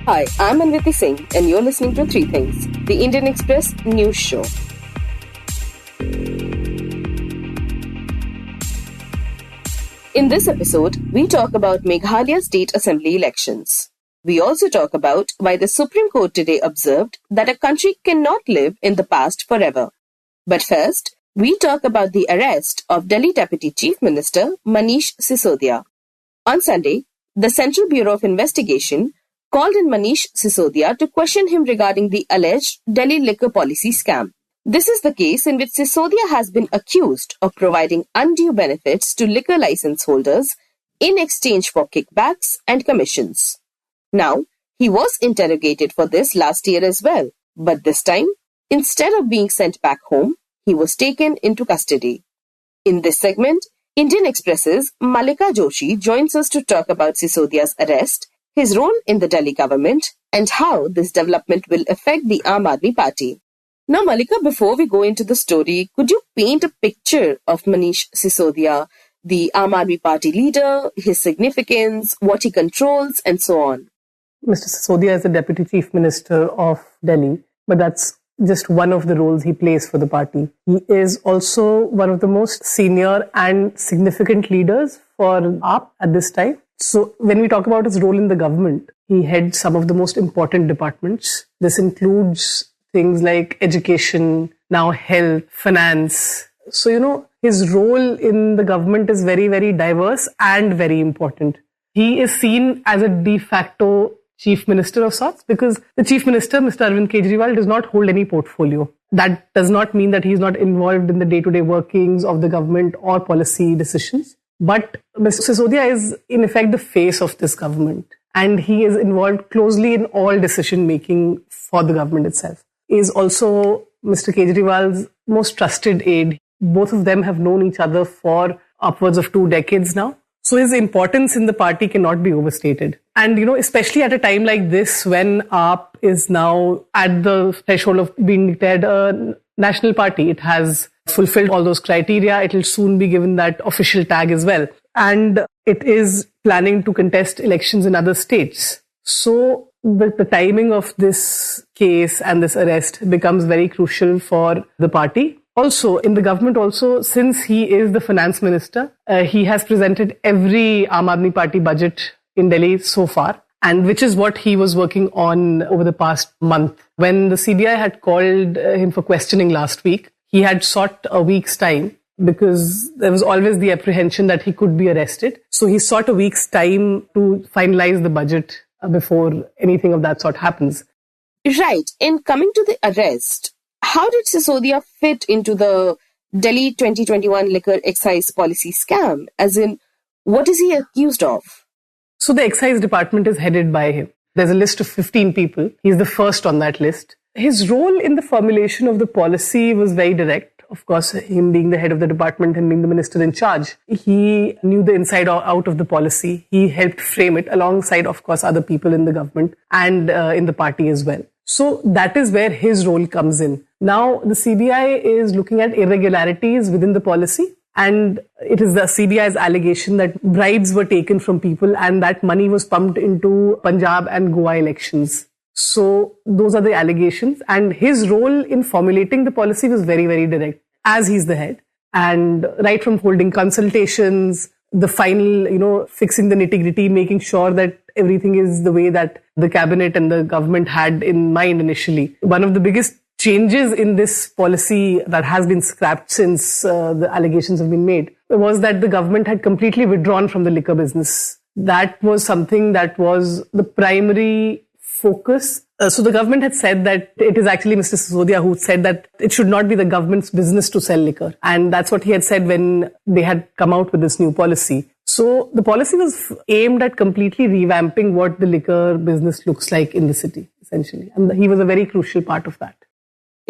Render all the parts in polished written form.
Hi, I'm Anwiti Singh, and you're listening to Three Things, the Indian Express news show. In this episode, we talk about Meghalaya State Assembly elections. We also talk about why the Supreme Court today observed that a country cannot live in the past forever. But first, we talk about the arrest of Delhi Deputy Chief Minister Manish Sisodia. On Sunday, the Central Bureau of Investigation called in Manish Sisodia to question him regarding the alleged Delhi liquor policy scam. This is the case in which Sisodia has been accused of providing undue benefits to liquor license holders in exchange for kickbacks and commissions. Now, he was interrogated for this last year as well, but this time, instead of being sent back home, he was taken into custody. In this segment, Indian Express's Mallica Joshi joins us to talk about Sisodia's arrest, his role in the Delhi government, and how this development will affect the Aam Aadmi party. Now, Mallica, before we go into the story, could you paint a picture of Manish Sisodia, the Aam Aadmi party leader, his significance, what he controls, and so on? Mr. Sisodia is the Deputy Chief Minister of Delhi, but that's just one of the roles he plays for the party. He is also one of the most senior and significant leaders for AAP at this time. So when we talk about his role in the government, he heads some of the most important departments. This includes things like education, now health, finance. So, his role in the government is very, very diverse and very important. He is seen as a de facto chief minister of sorts because the chief minister, Mr. Arvind Kejriwal, does not hold any portfolio. That does not mean that he is not involved in the day-to-day workings of the government or policy decisions. But Mr. Sisodia is, in effect, the face of this government. And he is involved closely in all decision-making for the government itself. He is also Mr. Kejriwal's most trusted aide. Both of them have known each other for upwards of 2 decades now. So his importance in the party cannot be overstated. And, especially at a time like this when AAP is now at the threshold of being declared a national party, it has fulfilled all those criteria. It will soon be given that official tag as well. And it is planning to contest elections in other states. So the timing of this case and this arrest becomes very crucial for the party. Also, in the government also, since he is the finance minister, he has presented every Aam Aadmi party budget in Delhi so far, and which is what he was working on over the past month. When the CBI had called him for questioning last week, he had sought a week's time because there was always the apprehension that he could be arrested. So he sought a week's time to finalize the budget before anything of that sort happens. Right. In coming to the arrest, how did Sisodia fit into the Delhi 2021 liquor excise policy scam? As in, what is he accused of? So the excise department is headed by him. There's a list of 15 people. He's the first on that list. His role in the formulation of the policy was very direct. Of course, him being the head of the department, him being the minister in charge, he knew the inside out of the policy. He helped frame it alongside, of course, other people in the government and in the party as well. So that is where his role comes in. Now, the CBI is looking at irregularities within the policy, and it is the CBI's allegation that bribes were taken from people and that money was pumped into Punjab and Goa elections. So those are the allegations, and his role in formulating the policy was very, very direct, as he's the head. And right from holding consultations, the final, fixing the nitty-gritty, making sure that everything is the way that the cabinet and the government had in mind initially. One of the biggest changes in this policy that has been scrapped since the allegations have been made was that the government had completely withdrawn from the liquor business. That was something that was the primary focus. So the government had said that it is actually Mr. Sisodia who said that it should not be the government's business to sell liquor. And that's what he had said when they had come out with this new policy. So the policy was aimed at completely revamping what the liquor business looks like in the city, essentially. And he was a very crucial part of that.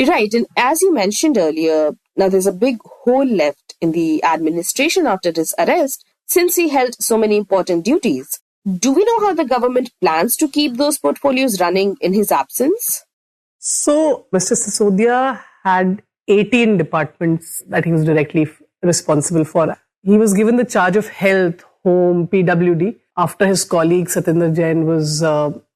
Right. And as you mentioned earlier, now there's a big hole left in the administration after his arrest, since he held so many important duties. Do we know how the government plans to keep those portfolios running in his absence? So, Mr. Sisodia had 18 departments that he was directly responsible for. He was given the charge of health, home, PWD, after his colleague Satinder Jain was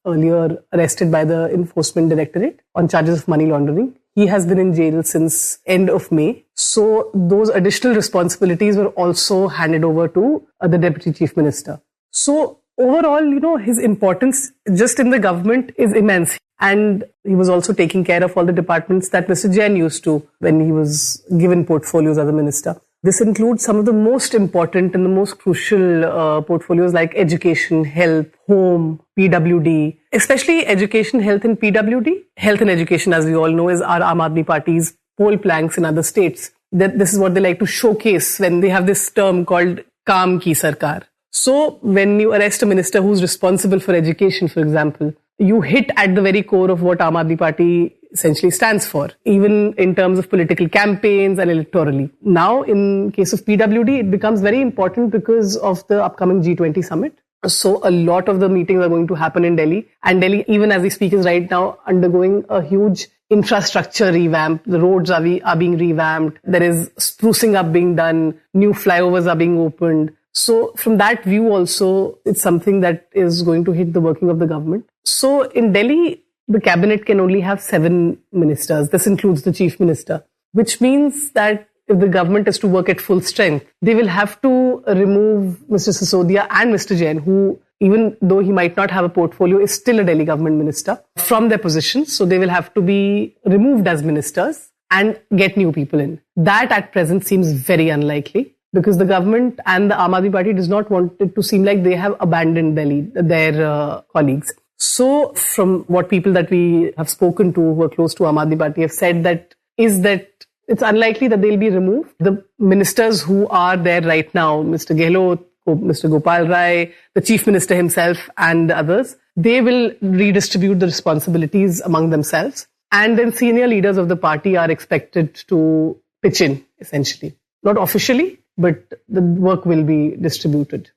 earlier arrested by the Enforcement Directorate on charges of money laundering. He has been in jail since end of May. So those additional responsibilities were also handed over to the Deputy Chief Minister. So overall, his importance just in the government is immense. And he was also taking care of all the departments that Mr. Jain used to when he was given portfolios as a minister. This includes some of the most important and the most crucial portfolios like education, health, home, PWD, especially education, health and PWD. Health and education, as we all know, is our Aam Aadmi Party's poll planks in other states. This is what they like to showcase when they have this term called Kaam Ki Sarkar. So when you arrest a minister who's responsible for education, for example, you hit at the very core of what Aam Aadmi Party essentially stands for, even in terms of political campaigns and electorally. Now, in case of PWD, it becomes very important because of the upcoming G20 summit. So a lot of the meetings are going to happen in Delhi. And Delhi, even as we speak, is right now undergoing a huge infrastructure revamp. The roads are being revamped. There is sprucing up being done. New flyovers are being opened. So from that view also, it's something that is going to hit the working of the government. So in Delhi, the cabinet can only have 7 ministers. This includes the chief minister, which means that if the government is to work at full strength, they will have to remove Mr. Sisodia and Mr. Jain, who, even though he might not have a portfolio, is still a Delhi government minister, from their positions. So they will have to be removed as ministers and get new people in. That at present seems very unlikely, because the government and the Aam Aadmi Party does not want it to seem like they have abandoned Delhi, their colleagues. So from what people that we have spoken to who are close to Aam Aadmi Party have said, that it's unlikely that they'll be removed. The ministers who are there right now, Mr. Gehlot, Mr. Gopal Rai, the chief minister himself and the others, they will redistribute the responsibilities among themselves. And then senior leaders of the party are expected to pitch in, essentially. Not officially, but the work will be distributed.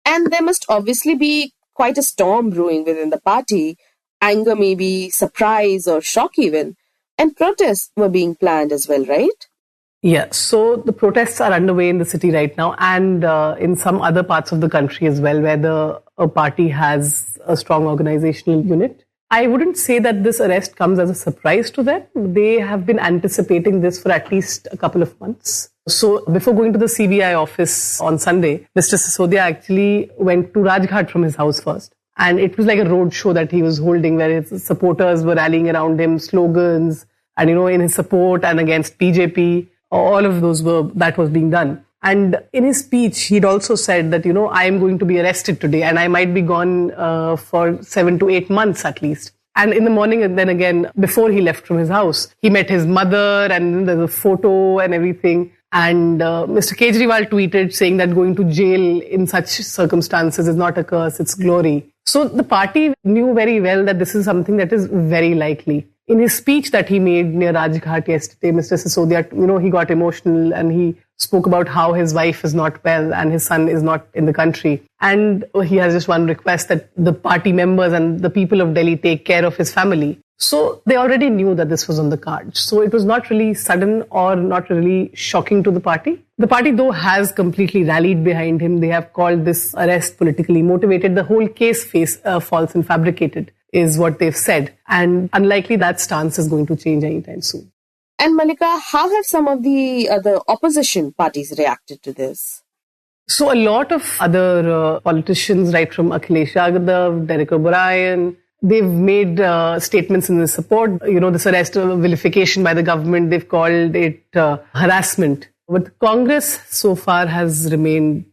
And there must obviously be quite a storm brewing within the party. Anger, maybe surprise or shock even. And protests were being planned as well, right? Yeah, so the protests are underway in the city right now, and in some other parts of the country as well, where the party has a strong organizational unit. I wouldn't say that this arrest comes as a surprise to them. They have been anticipating this for at least a couple of months. So before going to the CBI office on Sunday, Mr. Sisodia actually went to Rajghat from his house first. And it was like a road show that he was holding, where his supporters were rallying around him, slogans, and, in his support and against BJP, all of that was being done. And in his speech, he'd also said that, I am going to be arrested today and I might be gone for 7 to 8 months at least. And in the morning, and then again, before he left from his house, he met his mother and there's a photo and everything. And Mr. Kejriwal tweeted saying that going to jail in such circumstances is not a curse, it's glory. So the party knew very well that this is something that is very likely. In his speech that he made near Rajghat yesterday, Mr. Sisodia, he got emotional and he spoke about how his wife is not well and his son is not in the country. And he has just one request, that the party members and the people of Delhi take care of his family. So they already knew that this was on the cards. So it was not really sudden or not really shocking to the party. The party, though, has completely rallied behind him. They have called this arrest politically motivated. The whole case false and fabricated is what they've said. And unlikely that stance is going to change anytime soon. And Mallica, how have some of the other opposition parties reacted to this? So a lot of other politicians, right from Akhilesh Yadav, Derek O'Brien, they've made statements in this support. This arrest vilification by the government, they've called it harassment. But Congress so far has remained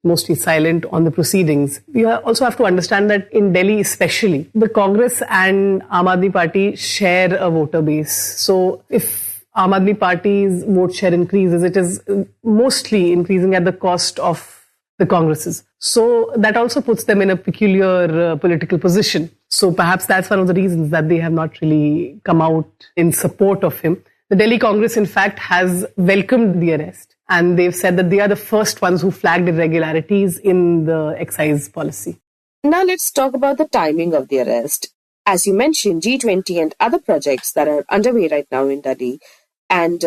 mostly silent on the proceedings. We also have to understand that in Delhi especially, the Congress and Aam Aadmi Party share a voter base. So if Aam Aadmi Party's vote share increases, it is mostly increasing at the cost of the Congresses. So that also puts them in a peculiar political position. So perhaps that's one of the reasons that they have not really come out in support of him. The Delhi Congress, in fact, has welcomed the arrest. And they've said that they are the first ones who flagged irregularities in the excise policy. Now let's talk about the timing of the arrest. As you mentioned, G20 and other projects that are underway right now in Delhi. And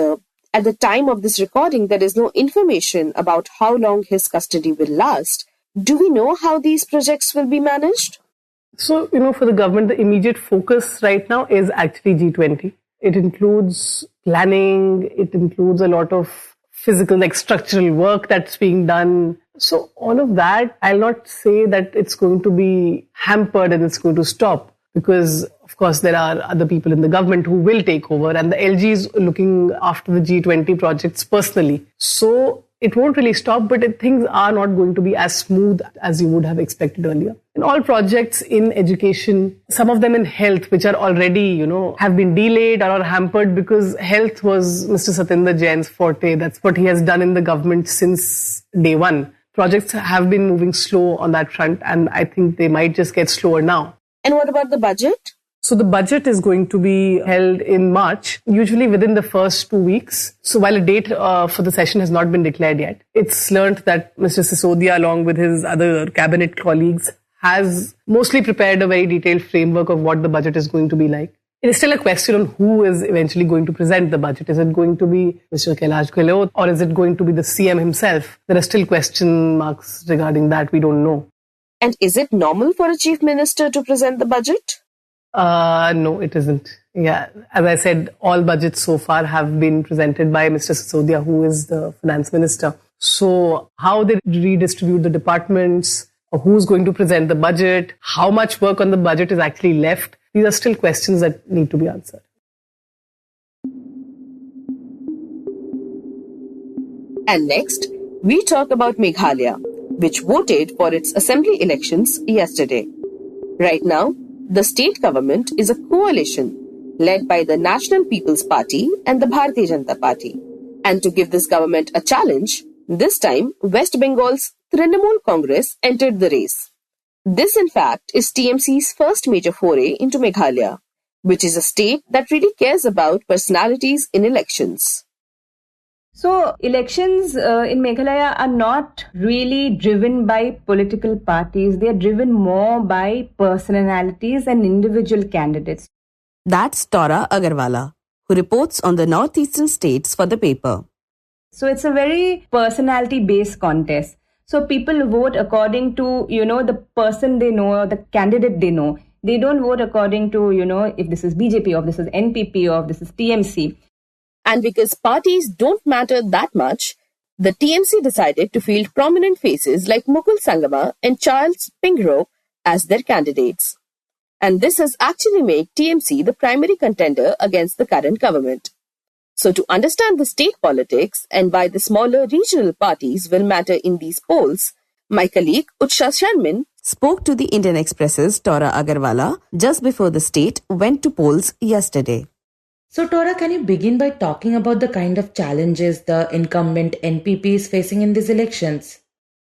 at the time of this recording, there is no information about how long his custody will last. Do we know how these projects will be managed? So, for the government, the immediate focus right now is actually G20. It includes planning, it includes a lot of physical, like structural work that's being done. So all of that, I'll not say that it's going to be hampered and it's going to stop, because of course there are other people in the government who will take over, and the LG is looking after the G20 projects personally. So it won't really stop, but things are not going to be as smooth as you would have expected earlier. In all projects in education, some of them in health, which are already, have been delayed or are hampered, because health was Mr. Satinder Jain's forte. That's what he has done in the government since day one. Projects have been moving slow on that front, and I think they might just get slower now. And what about the budget? So the budget is going to be held in March, usually within the first 2 weeks. So while a date for the session has not been declared yet, it's learnt that Mr. Sisodia, along with his other cabinet colleagues, has mostly prepared a very detailed framework of what the budget is going to be like. It is still a question on who is eventually going to present the budget. Is it going to be Mr. Kailash Gehlot, or is it going to be the CM himself? There are still question marks regarding that. We don't know. And is it normal for a chief minister to present the budget? No, it isn't. Yeah, as I said, all budgets so far have been presented by Mr. Sisodia, who is the finance minister. So how they redistribute the departments, who's going to present the budget, how much work on the budget is actually left, these are still questions that need to be answered. And next, we talk about Meghalaya, which voted for its assembly elections yesterday. Right now, the state government is a coalition led by the National People's Party and the Bharatiya Janata Party. And to give this government a challenge, this time West Bengal's Trinamool Congress entered the race. This, in fact, is TMC's first major foray into Meghalaya, which is a state that really cares about personalities in elections. So, elections in Meghalaya are not really driven by political parties. They are driven more by personalities and individual candidates. That's Tora Agarwala, who reports on the northeastern states for the paper. So, it's a very personality-based contest. So, people vote according to, the person they know or the candidate they know. They don't vote according to, if this is BJP or if this is NPP or if this is TMC. And because parties don't matter that much, the TMC decided to field prominent faces like Mukul Sangama and Charles Pingrove as their candidates. And this has actually made TMC the primary contender against the current government. So to understand the state politics and why the smaller regional parties will matter in these polls, my colleague Utsa Sarmin spoke to the Indian Express's Tora Agarwala just before the state went to polls yesterday. So Tora, can you begin by talking about the kind of challenges the incumbent NPP is facing in these elections?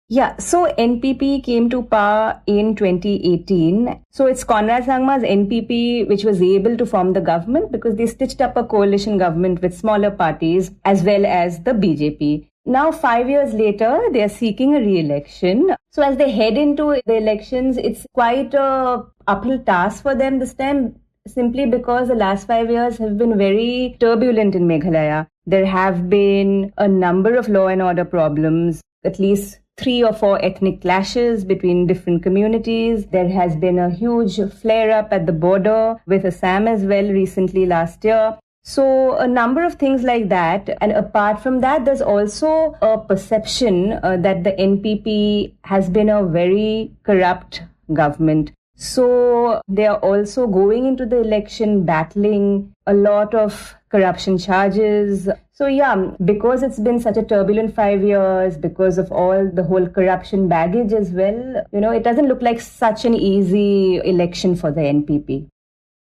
Yeah, so NPP came to power in 2018. So it's Conrad Sangma's NPP which was able to form the government because they stitched up a coalition government with smaller parties as well as the BJP. Now, 5 years later, they are seeking a re-election. So as they head into the elections, it's quite a uphill task for them this time, simply because the last 5 years have been very turbulent in Meghalaya. There have been a number of law and order problems, at least 3 or 4 ethnic clashes between different communities. There has been a huge flare-up at the border with Assam as well recently last year. So a number of things like that. And apart from that, there's also a perception that the NPP has been a very corrupt government. So they are also going into the election battling a lot of corruption charges. So yeah, because it's been such a turbulent 5 years, because of all the whole corruption baggage as well, it doesn't look like such an easy election for the NPP.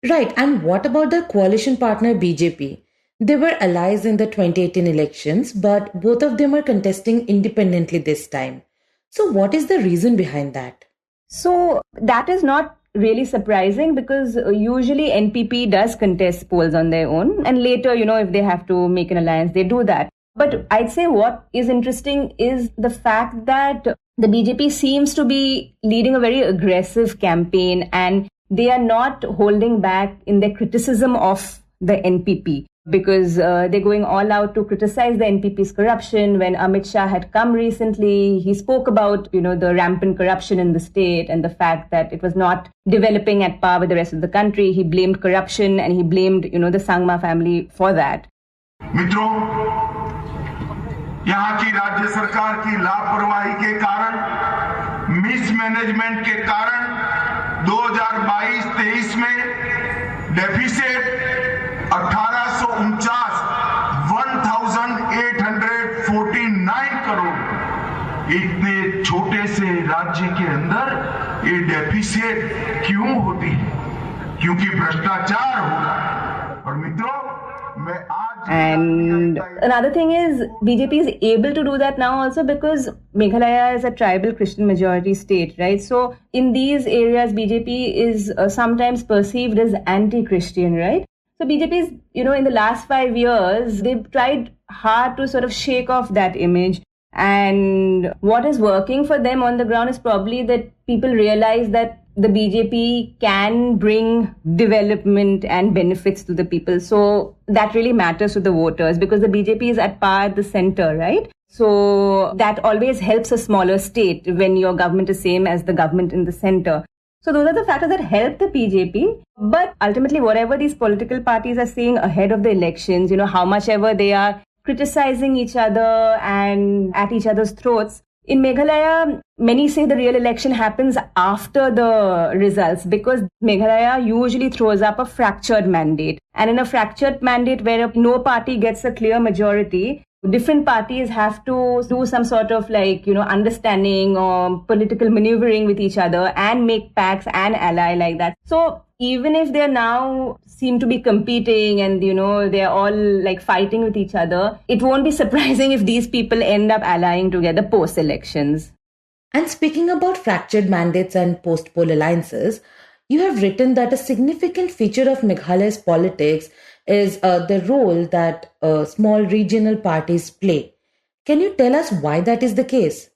Right, and what about their coalition partner BJP? They were allies in the 2018 elections, but both of them are contesting independently this time. So what is the reason behind that? So that is not really surprising because usually NPP does contest polls on their own, and later, if they have to make an alliance, they do that. But I'd say what is interesting is the fact that the BJP seems to be leading a very aggressive campaign and they are not holding back in their criticism of the NPP. because they're going all out to criticize the NPP's corruption. When Amit Shah had come recently, he spoke about, the rampant corruption in the state and the fact that it was not developing at par with the rest of the country. He blamed corruption and he blamed, the Sangma family for that. मित्रों, यहाँ की राज्य सरकार की लापरवाही के कारण, mismanagement के कारण 2022-23 में डेफिसिट 1849 करोड़। इतने छोटे से राज्य के अंदर ये डेफिसिट क्यों होती है? क्योंकि भ्रष्टाचार हो रहा है। और मित्रों, And another thing is, BJP is able to do that now also because Meghalaya is a tribal Christian majority state, right? So in these areas, BJP is sometimes perceived as anti-Christian, right? So BJP is, in the last 5 years, they've tried hard to sort of shake off that image. And what is working for them on the ground is probably that people realize that the BJP can bring development and benefits to the people. So that really matters to the voters because the BJP is at par at the center, right? So that always helps a smaller state when your government is same as the government in the center. So those are the factors that help the BJP. But ultimately, whatever these political parties are saying ahead of the elections, how much ever they are criticizing each other and at each other's throats, in Meghalaya, many say the real election happens after the results because Meghalaya usually throws up a fractured mandate. And in a fractured mandate where no party gets a clear majority, different parties have to do some sort of understanding or political maneuvering with each other and make pacts and ally like that. So even if they now seem to be competing and, they're all fighting with each other, it won't be surprising if these people end up allying together post-elections. And speaking about fractured mandates and post-poll alliances, you have written that a significant feature of Meghalaya's politics is the role that small regional parties play. Can you tell us why that is the case?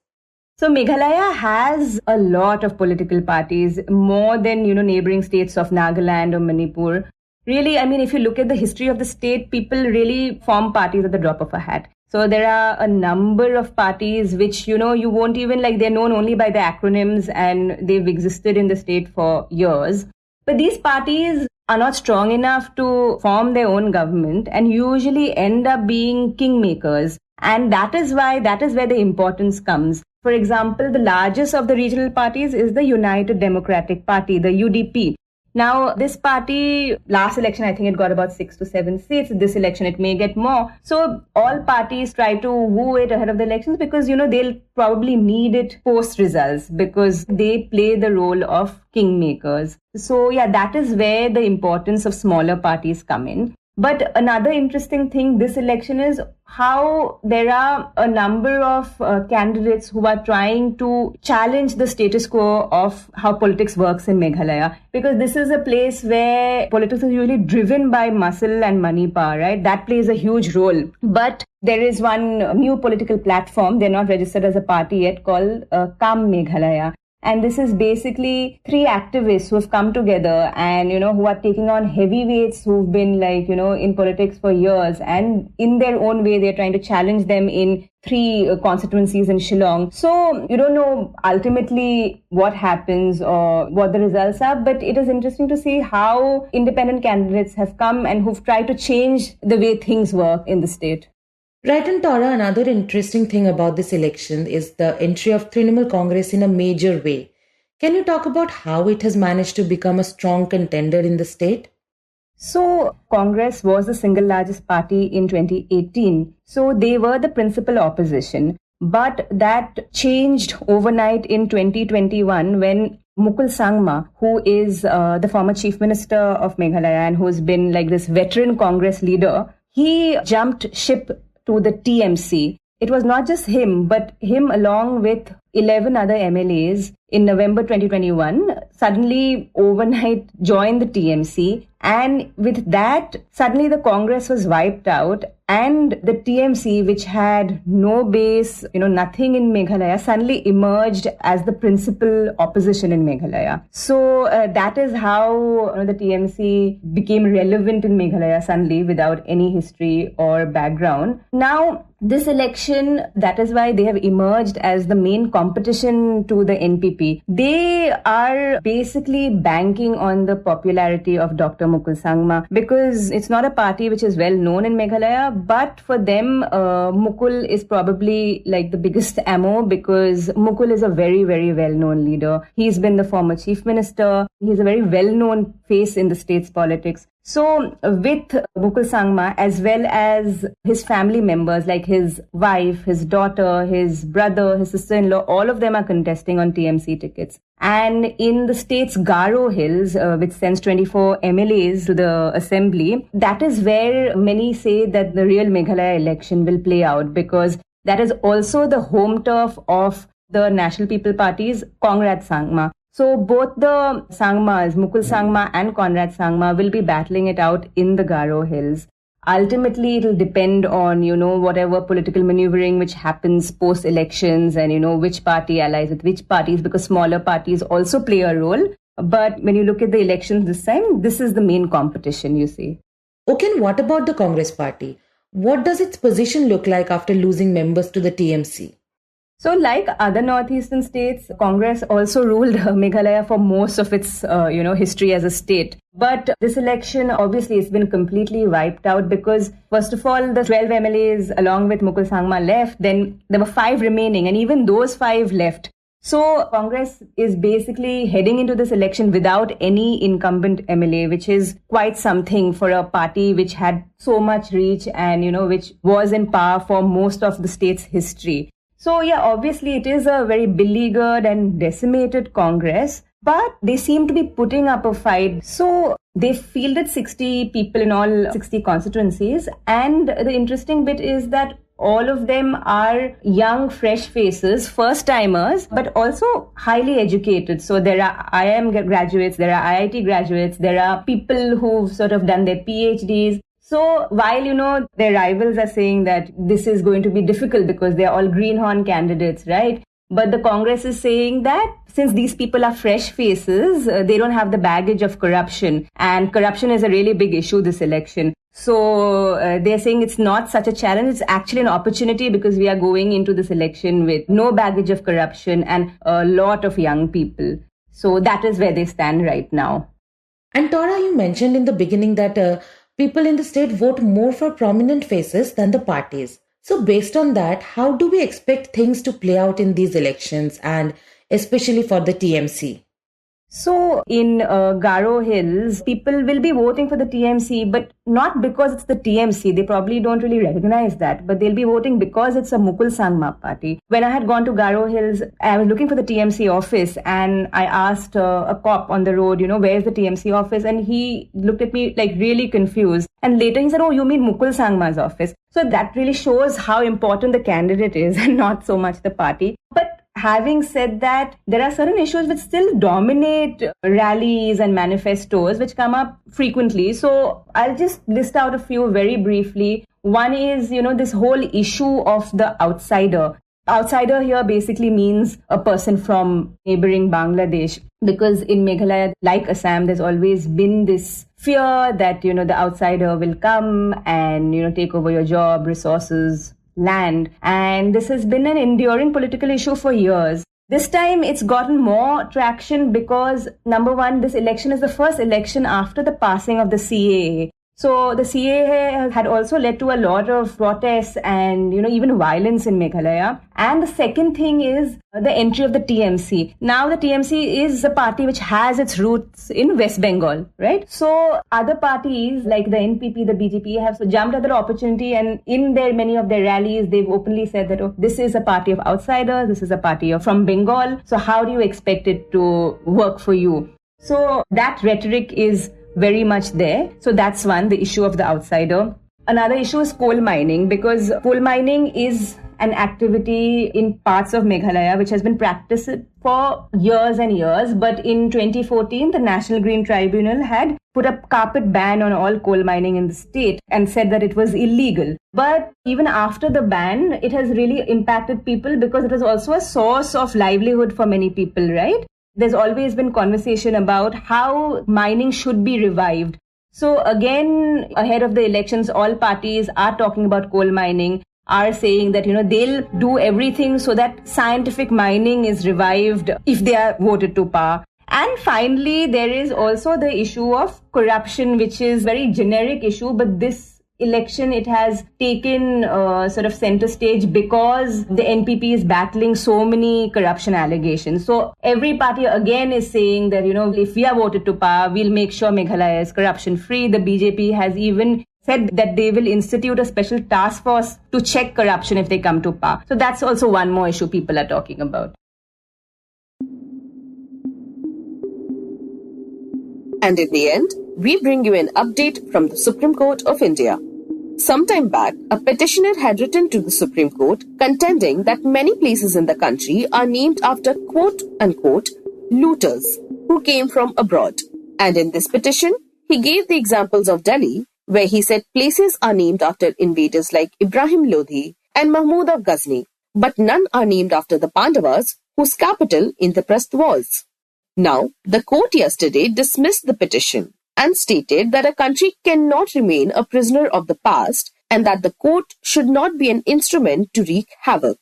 So Meghalaya has a lot of political parties, more than, neighboring states of Nagaland or Manipur. Really, if you look at the history of the state, people really form parties at the drop of a hat. So there are a number of parties which, you won't even they're known only by the acronyms and they've existed in the state for years. But these parties are not strong enough to form their own government and usually end up being kingmakers. And that is where the importance comes. For example, the largest of the regional parties is the United Democratic Party, the UDP. Now, this party, last election, I think it got about 6 to 7 seats. This election, it may get more. So all parties try to woo it ahead of the elections because, they'll probably need it post results because they play the role of kingmakers. So yeah, that is where the importance of smaller parties come in. But another interesting thing this election is how there are a number of candidates who are trying to challenge the status quo of how politics works in Meghalaya. Because this is a place where politics is usually driven by muscle and money power, right? That plays a huge role. But there is one new political platform, they're not registered as a party yet, called Calm Meghalaya. And this is basically 3 activists who have come together and, who are taking on heavyweights who've been in politics for years. And in their own way, they're trying to challenge them in 3 constituencies in Shillong. So you don't know ultimately what happens or what the results are, but it is interesting to see how independent candidates have come and who've tried to change the way things work in the state. Right, and Tora, another interesting thing about this election is the entry of Trinamool Congress in a major way. Can you talk about how it has managed to become a strong contender in the state? So, Congress was the single largest party in 2018. So, they were the principal opposition. But that changed overnight in 2021 when Mukul Sangma, who is the former chief minister of Meghalaya and who's been this veteran Congress leader, he jumped ship to the TMC. It was not just him, but him along with 11 other MLAs in November 2021 suddenly overnight joined the TMC. And with that, suddenly the Congress was wiped out, and the TMC, which had no base, nothing in Meghalaya, suddenly emerged as the principal opposition in Meghalaya. So that is how the TMC became relevant in Meghalaya suddenly without any history or background. Now, this election, that is why they have emerged as the main competition to the NPP. They are basically banking on the popularity of Dr. Mukul Sangma, because it's not a party which is well known in Meghalaya, but for them, Mukul is probably like the biggest ammo, because Mukul is a very, very well-known leader. He's been the former chief minister. He's a very well-known face in the state's politics. So with Mukul Sangma, as well as his family members like his wife, his daughter, his brother, his sister-in-law, all of them are contesting on TMC tickets. And in the state's Garo Hills, which sends 24 MLAs to the assembly, that is where many say that the real Meghalaya election will play out, because that is also the home turf of the National People Party's Conrad Sangma. So both the Sangmas, Mukul Sangma and Conrad Sangma, will be battling it out in the Garo Hills. Ultimately, it will depend on, whatever political maneuvering which happens post-elections and, which party allies with which parties, because smaller parties also play a role. But when you look at the elections this time, this is the main competition, you see. Okay, and what about the Congress party? What does its position look like after losing members to the TMC? So like other northeastern states, Congress also ruled Meghalaya for most of its, history as a state. But this election, obviously, it's been completely wiped out because, first of all, the 12 MLAs along with Mukul Sangma left. Then there were 5 remaining, and even those 5 left. So Congress is basically heading into this election without any incumbent MLA, which is quite something for a party which had so much reach and, which was in power for most of the state's history. So yeah, obviously it is a very beleaguered and decimated Congress, but they seem to be putting up a fight. So they fielded 60 people in all 60 constituencies. And the interesting bit is that all of them are young, fresh faces, first-timers, but also highly educated. So there are IIM graduates, there are IIT graduates, there are people who've sort of done their PhDs. So while, their rivals are saying that this is going to be difficult because they're all greenhorn candidates, right? But the Congress is saying that since these people are fresh faces, they don't have the baggage of corruption. And corruption is a really big issue this election. So they're saying it's not such a challenge. It's actually an opportunity because we are going into this election with no baggage of corruption and a lot of young people. So that is where they stand right now. And Tora, you mentioned in the beginning that people in the state vote more for prominent faces than the parties. So based on that, how do we expect things to play out in these elections, and especially for the TMC? So in Garo Hills, people will be voting for the TMC, but not because it's the TMC. They probably don't really recognize that, but they'll be voting because it's a Mukul Sangma party. When I had gone to Garo Hills, I was looking for the TMC office and I asked a cop on the road, where's the TMC office? And he looked at me like really confused. And later he said, oh, you mean Mukul Sangma's office? So that really shows how important the candidate is and not so much the party. But having said that, there are certain issues which still dominate rallies and manifestos which come up frequently. So I'll just list out a few very briefly. One is, this whole issue of the outsider. Outsider here basically means a person from neighboring Bangladesh, because in Meghalaya, like Assam, there's always been this fear that, the outsider will come and, take over your job, resources, land. And this has been an enduring political issue for years. This time it's gotten more traction because, number one, this election is the first election after the passing of the CAA. So the CAA had also led to a lot of protests and, even violence in Meghalaya. And the second thing is the entry of the TMC. Now the TMC is a party which has its roots in West Bengal, right? So other parties like the NPP, the BJP have jumped at that opportunity, and in many of their rallies, they've openly said that, this is a party of outsiders, this is a party from Bengal. So how do you expect it to work for you? So that rhetoric is very much there. So that's one, the issue of the outsider. Another issue is coal mining, because coal mining is an activity in parts of Meghalaya which has been practiced for years and years. But in 2014, the National Green Tribunal had put a carpet ban on all coal mining in the state and said that it was illegal. But even after the ban, it has really impacted people because it is also a source of livelihood for many people, right? There's always been conversation about how mining should be revived. So again, ahead of the elections, all parties are talking about coal mining, are saying that, they'll do everything so that scientific mining is revived if they are voted to power. And finally, there is also the issue of corruption, which is a very generic issue, but this election, it has taken sort of center stage because the NPP is battling so many corruption allegations. So every party again is saying that, if we are voted to power, we'll make sure Meghalaya is corruption free. The BJP has even said that they will institute a special task force to check corruption if they come to power. So that's also one more issue people are talking about. And in the end, we bring you an update from the Supreme Court of India. Sometime back, a petitioner had written to the Supreme Court contending that many places in the country are named after quote-unquote looters who came from abroad. And in this petition, he gave the examples of Delhi, where he said places are named after invaders like Ibrahim Lodhi and Mahmud of Ghazni, but none are named after the Pandavas, whose capital Indraprastha was. Now, the court yesterday dismissed the petition and stated that a country cannot remain a prisoner of the past and that the court should not be an instrument to wreak havoc.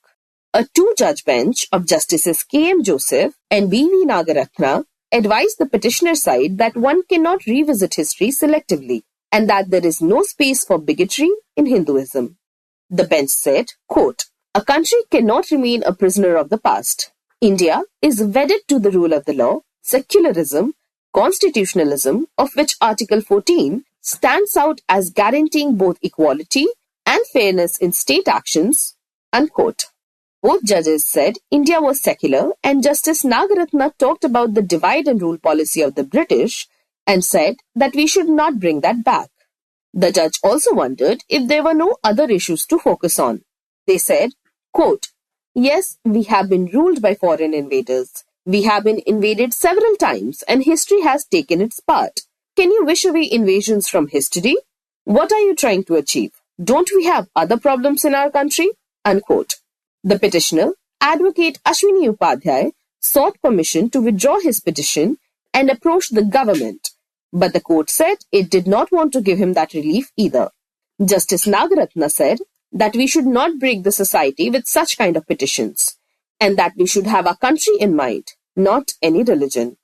A two-judge bench of Justices K.M. Joseph and B.V. Nagaratna advised the petitioner side that one cannot revisit history selectively and that there is no space for bigotry in Hinduism. The bench said, quote, "A country cannot remain a prisoner of the past. India is wedded to the rule of the law, secularism, constitutionalism, of which Article 14 stands out as guaranteeing both equality and fairness in state actions," unquote. Both judges said India was secular, and Justice Nagaratna talked about the divide and rule policy of the British and said that we should not bring that back. The judge also wondered if there were no other issues to focus on. They said, quote, "Yes, we have been ruled by foreign invaders. We have been invaded several times and history has taken its part. Can you wish away invasions from history? What are you trying to achieve? Don't we have other problems in our country?" Unquote. The petitioner, Advocate Ashwini Upadhyay, sought permission to withdraw his petition and approached the government, but the court said it did not want to give him that relief either. Justice Nagaratna said that we should not break the society with such kind of petitions, and that we should have our country in mind, not any religion.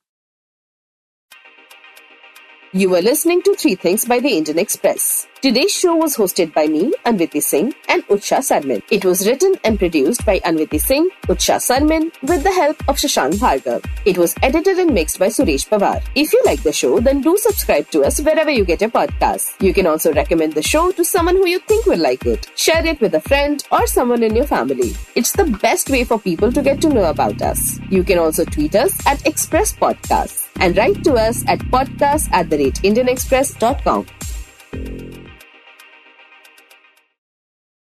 You were listening to Three Things by the Indian Express. Today's show was hosted by me, Anwiti Singh, and Utsa Sarmin. It was written and produced by Anwiti Singh, Utsa Sarmin, with the help of Shashank Bhargava. It was edited and mixed by Suresh Pawar. If you like the show, then do subscribe to us wherever you get your podcasts. You can also recommend the show to someone who you think will like it. Share it with a friend or someone in your family. It's the best way for people to get to know about us. You can also tweet us at Express Podcasts and write to us at podcast@indianexpress.com.